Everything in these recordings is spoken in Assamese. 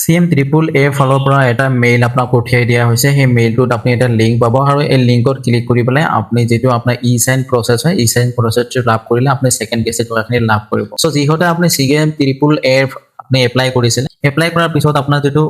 CM ট্ৰিপল এ ফালৰ পৰা এটা মেইল আপোনাক পঠিয়াই দিয়া হৈছে সেই মেইলটোত আপুনি এটা লিংক পাব আৰু এই লিংকত ক্লিক কৰি পেলাই আপুনি যেটো আপোনাৰ ই সাইন প্ৰসেছ হয় ই সাইন প্ৰসেছটো লাভ কৰিলে আপুনি সেকেন্ড কেছে টকাখিনি লাভ কৰিব সো যিহতে আপুনি CM ট্ৰিপল এ আপনি এপ্লাই কৰিছিল এপ্লাই কৰাৰ পিছত আপোনাৰ যেটো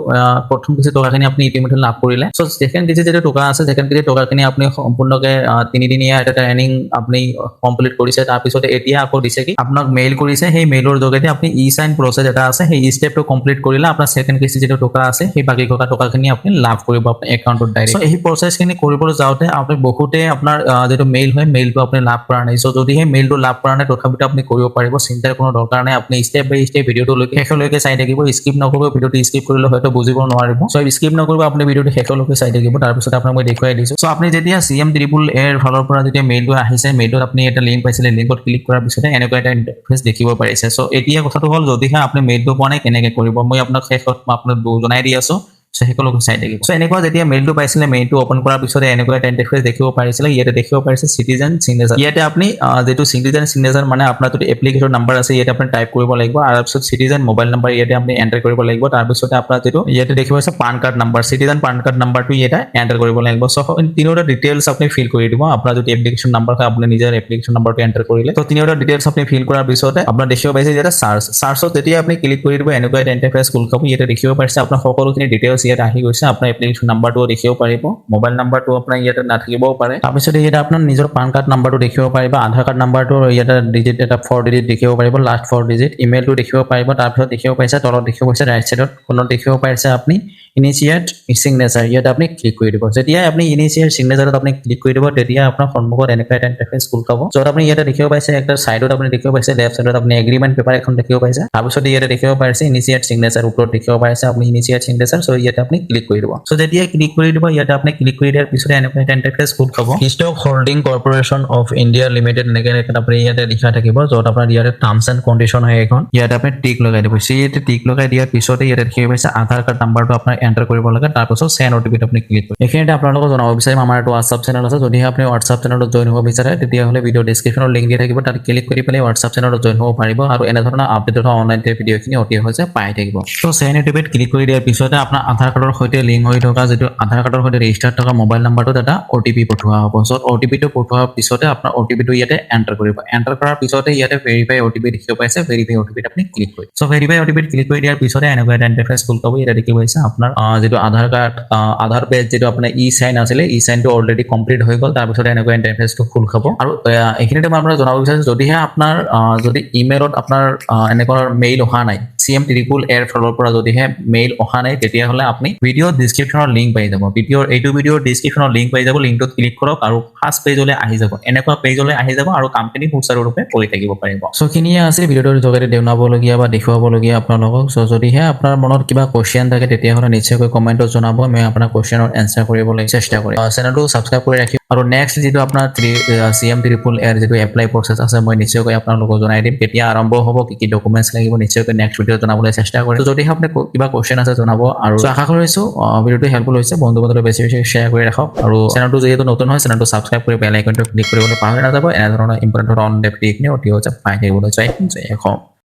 প্ৰথম কিছু টকাখিনি আপুনি ইতিমধ্যে লাভ কৰিলে সো সেকেন্ড কিছু যেটো টকা আছে সেকেন্ড কিছু টকাখিনি আপুনি সম্পূৰ্ণকে 3 দিনীয়া এটা ট্ৰেইনিং আপুনি কমপ্লিট কৰিছে তাৰ পিছত এতিয়া আকৌ দিছে কি আপোনাক মেইল কৰিছে সেই মেইলৰ যোগেদি আপুনি ই সাইন প্ৰসেছ এটা আছে সেই ষ্টেপটো কমপ্লিট কৰিলে আপোনাৰ সেকেন্ড কিছু যেটো টকা আছে সেই বাকি টকাখিনি আপুনি লাভ কৰিব আপোনাৰ একাউণ্টত ডাইৰেক্ট সো এই প্ৰসেছখিনি কৰিবলৈ যাওতে আপুনি বহুতে আপোনাৰ যেটো মেইল হয় মেইলটো আপুনি লাভ কৰা নাই সো যদি সেই মেইলটো লাভ কৰা নাই তথাপিতো আপুনি কৰিব পাৰিব চিন্তাৰ কোনো দৰকাৰ নাই আপুনি ষ্টেপ বাই ষ্টেপ ভিডিওটো লৈকে চাই থাকিব স্কিপ নকৰিব ভিডিওটো স্কিপ কৰিলে হয়তো বুজিব নোৱাৰিব সো স্কিপ নকৰিব আপুনি ভিডিওটো শেষলৈকে চাই থাকিব তাৰ পিছত আপোনাক মই দেখুৱাই দিছো সো আপুনি যেতিয়া CM ট্ৰিপল এ এৰ ফালৰ পৰা যেতিয়া মেইলটো আহিছে মেইলটোত আপুনি এটা লিংক পাইছিলে লিংকত ক্লিক কৰাৰ পিছত এনেকুৱা এটা ইন্টাৰফেস দেখিব পাৰিছে সো এতিয়া কথাটো হ'ল যদিহে আপুনি মেইলটো পোৱা নাই কেনেকৈ কৰিব মই আপোনাক শেষত আপোনাক জনাই দি আছো সো হেকলক চাই থাকিব সো এনেকুৱা যেতিয়া মেইলটো পাইছিলে মেইলটো ওপেন কৰাৰ পিছত এনেকুৱা এটা ইন্টাৰফেস দেখিব পাৰিছিলে ইয়াতে দেখিব পাৰিছে সিটিজেন সিগনেচাৰ ইয়াতে আপুনি যেটো সিটিজেন সিগনেচাৰ মানে আপোনাৰ যদি এপ্লিকেশন নাম্বাৰ আছে ইয়াতে আপুনি টাইপ কৰিব লাগিব আৰু পিছত সিটিজেন মোবাইল নাম্বাৰ ইয়াতে আপুনি এন্টাৰ কৰিব লাগিব তাৰ পিছত আপোনাৰ যেটো ইয়াতে দেখিব আছে PAN card number citizen PAN card নাম্বাৰটো ইয়াতে এন্টাৰ কৰিব লাগিব সো তিনিটা ডিটেইলছ আপুনি ফিল কৰি দিব আপোনাৰ যদি এপ্লিকেশন নাম্বাৰ হয় আপুনি নিজৰ এপ্লিকেশন নাম্বাৰটো এন্টাৰ কৰিলে তো তিনিটা ডিটেইলছ আপুনি ফিল কৰাৰ পিছত আপোনাৰ দেখিব পাইছে ইয়াতে সাৰ্চত যেতিয়া আপুনি ক্লিক কৰি দিব এনেকুৱা এটা ইন্টাৰফেস খোল খাব ইয়াতে দেখিব পাৰিছে আপোনাৰ সকলোখিনি ডিটেইলছ ইয়াতে আহি গৈছে আপোনাৰ এপ্লিকেশন নাম্বাৰটো দেখিব পাৰিব মোবাইল নাম্বাৰটো আপোনাৰ ইয়াতে নাথাকিবও পাৰে তাৰপিছত ইয়াতে আপোনাৰ নিজৰ পান কাৰ্ড নাম্বাৰটো দেখিব পাৰিব আধাৰ কাৰ্ড নাম্বাৰটো ইয়াতে ডিজিট এটা 4 ডিজিট দেখিব পাৰিব লাষ্ট 4 ডিজিট ইমেইলটো দেখিব পাৰিব তাৰপিছত দেখিব পাইছে তলত দেখিব পাইছে ৰাইট সাইডত কোনত দেখিব পাৰিছে আপুনি ইনিশিয়েট সিগনেচাৰ ইয়াতে আপুনি ক্লিক কৰি দিব যেতিয়া আপুনি ইনিশিয়েট সিগনেচাৰত আপুনি ক্লিক কৰি দিব তেতিয়া আপোনাৰ সন্মুখত এনেকুৱা এটা ইন্টাৰফেস খোল খাব যত আপুনি ইয়াতে দেখিব পাইছে একটা সাইডত আপুনি দেখিব পাইছে লেফট সাইডত আপুনি এগ্ৰিমেন্ট পেপাৰ এখন দেখিব পাইছে তাৰপিছত ইয়াতে দেখিব পাৰিছে ইনিশিয়েট সিগনেচাৰ ওপৰত দেখিব পাৰিছে আপুনি ইনিশিয়েট সিগনেচাৰ সো ইয়াতে আপুনি ক্লিক কৰি দিব সো যেতিয়া ক্লিক কৰি দিব ইয়াতে আপুনি ক্লিক কৰি দিয়াৰ পিছত এনেকুৱা এটা ইন্টাৰফেস খোল খাব stock holding corporation of India limited এনেকৈ আপুনি ইয়াতে লিখা থাকিব যত আপোনাৰ ইয়াতে টাৰ্মছ এণ্ড কণ্ডিশ্যন হয় এখন ইয়াতে আপুনি টিক লগাই দিব ইয়াতে টিক লগাই দিয়াৰ পিছতে ইয়াতে দেখিব পাইছে আধাৰ কাৰ্ড নাম্বাৰটো আপোনাৰ এন্টাৰ কৰিব লাগে তাৰপিছত সেন্ড ওটিপিত আপুনি ক্লিক কৰিব এইখিনিতে আপোনালোকক জনাব বিচাৰিম আমাৰ এটা WhatsApp চেনেল আছে যদি আপুনি WhatsApp চেনেলত জয়েন হ'ব বিচাৰে তেতিয়া হলে ভিডিও ডেসক্ৰিপচনত লিংক দিয়া থাকিব তাত ক্লিক কৰি পেলাই WhatsApp চেনেলত জয়েন হ'ব পাৰিব আৰু এনে ধৰণৰ আপডেট হোৱা অনলাইন ভিডিওখিনি অতি হৈছে পাই থাকিব সো সেন্ড ওটিপিত ক্লিক কৰি দিয়াৰ পিছতে আপোনাৰ আধাৰ কাৰ্ডৰ সৈতে লিংক হৈ থকা যেটো আধাৰ কাৰ্ডৰ সৈতে ৰেজিষ্টাৰ থকা মোবাইল নাম্বাৰটোত এটা ওটিপি পঠোৱা হ'ব সো ওটিপিটো পঠোৱাৰ পিছতে আপোনাৰ ওটিপিটো ইয়াতে এন্টাৰ কৰিব এন্টাৰ কৰাৰ পিছতে ইয়াতে ভেৰিফাই ওটিপি দেখিব পাইছে ভেৰিফাই ওটিপিত আপুনি ক্লিক কৰিব সো ভেৰিফাই ওটিপিত ক্লিক কৰি দিয়াৰ পিছতে এনেকুৱা এটা ইন্টাৰফেস খোল খাব ইয়াতে দেখিব পাইছে আপোনাৰ যেটো আধাৰ কাৰ্ড আধাৰ পেজ যেটো আপোনাৰ ই সাইন আছিল ই সাইনটো অলৰেডি কমপ্লিট হৈ গল তাৰ পিছতে এনেকুৱা ইন্টাৰফেসটো খোল খাব আৰু এইখিনিতে মই আপোনাক জনাব বিচাৰিছো যদিহে আপোনাৰ যদি ইমেইলত আপোনাৰ এনেকুৱা মেইল অহা নাই CM ট্ৰিপল এৰ ফালৰ পৰা যদিহে মেইল অহা নাই তেতিয়া হলে আপুনি ভিডিও ডেসক্ৰিপচনৰ লিংক পাই যাব ভিডিওৰ ডেসক্ৰিপচনৰ লিংক পাই যাব লিংকটোত ক্লিক কৰক আৰু ফাৰ্স্ট পেজলৈ আহি যাব এনেকুৱা পেজলৈ আহি যাব আৰু কামখিনি সুচাৰুৰূপে কৰি থাকিব পাৰিব সো খিনিয়ে আছে ভিডিওটোৰ যোগেৰে দেউনাবলগীয়া বা দেখুৱাবলগীয়া আপোনালোকক সো যদিহে আপোনাৰ মনত কিবা কোৱেশ্চন থাকে তেতিয়া হলে নিশ্চয়কৈ কমেন্টত জনাব মই আপোনাৰ কোৱেশ্চনৰ এনসাৰ কৰিবলৈ চেষ্টা কৰিম চেনেলটো সাবস্ক্ৰাইব কৰি ৰাখিব আৰু নেক্সট যেটো আপোনাৰ CM ট্ৰিপল এৰ যেটো এপ্লাই প্ৰসেছ আছে মই নিশ্চয়কৈ আপোনালোকক জনাই দিম কেতিয়া আৰম্ভ হ'ব কি ডকুমেন্টছ লাগিব নিশ্চয়কৈ নেক্সট ভিডিও জনাবলৈ চেষ্টা কৰিম যদি আপুনি কিবা কোৱেশ্চন আছে জনাব আৰু আশা কৰিছো ভিডিওটো হেল্পফুল হৈছে বন্ধু-বান্ধৱৰ বেছি শ্বেয়াৰ কৰি ৰাখক আৰু চেনেলটো যেহেতু নতুন হয় চেনেলটো সাবস্ক্ৰাইব কৰি বেল আইকনটো ক্লিক কৰিবলৈ পাহৰি নাযাব এনে ধৰণৰ ইম্পৰ্টেন্ট অন ডেপ টেকনিক অতি হৈছে পাই থাকিবলৈ জয় অসম